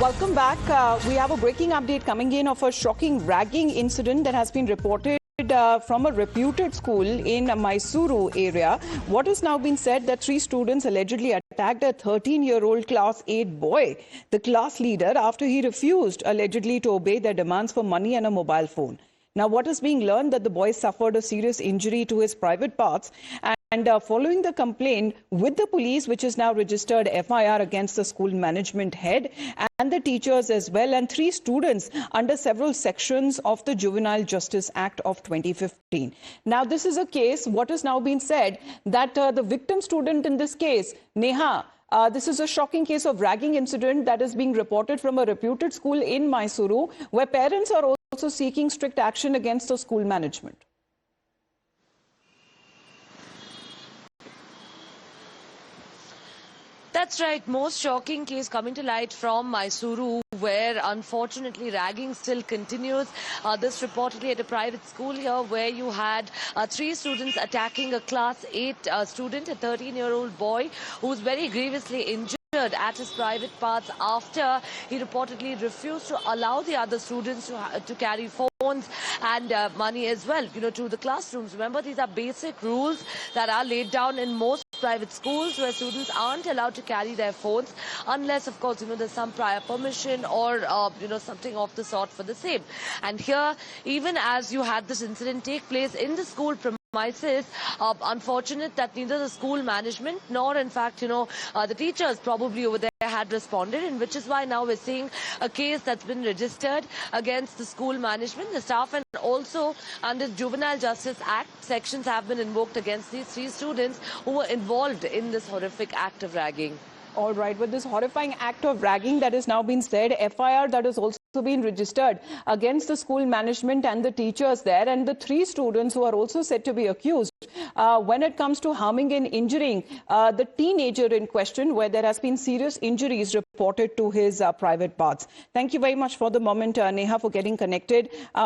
Welcome back. We have a breaking update coming in of a shocking ragging incident that has been reported from a reputed school in Mysuru area. What has now been said that 3 students allegedly attacked a 13-year-old class 8 boy, the class leader, after he refused allegedly to obey their demands for money and a mobile phone. Now, what is being learned that the boy suffered a serious injury to his private parts, and following the complaint with the police, which has now registered FIR against the school management head and the teachers as well, and 3 students under several sections of the Juvenile Justice Act of 2015. Now, this is a case, what has now been said, that the victim student in this case, Neha, this is a shocking case of ragging incident that is being reported from a reputed school in Mysuru, where parents are also seeking strict action against the school management. That's right. Most shocking case coming to light from Mysuru, where unfortunately ragging still continues. This reportedly at a private school here, where you had 3 students attacking a class 8 student, a 13-year-old boy, who was very grievously injured at his private parts after he reportedly refused to allow the other students to carry phones and money as well, to the classrooms. Remember, these are basic rules that are laid down in most private schools, where students aren't allowed to carry their phones unless, of course, there's some prior permission or, something of the sort for the same. And here, even as you had this incident take place in the school premises, unfortunate that neither the school management nor, in fact, the teachers probably over there had responded, and which is why now we're seeing a case that's been registered against the school management, the staff, and also under Juvenile Justice Act, sections have been invoked against these 3 students who were involved in this horrific act of ragging. All right, with this horrifying act of ragging that has now been said, FIR that has also been registered against the school management and the teachers there, and the 3 students who are also said to be accused when it comes to harming and injuring the teenager in question, where there has been serious injuries reported to his private parts. Thank you very much for the moment, Neha, for getting connected.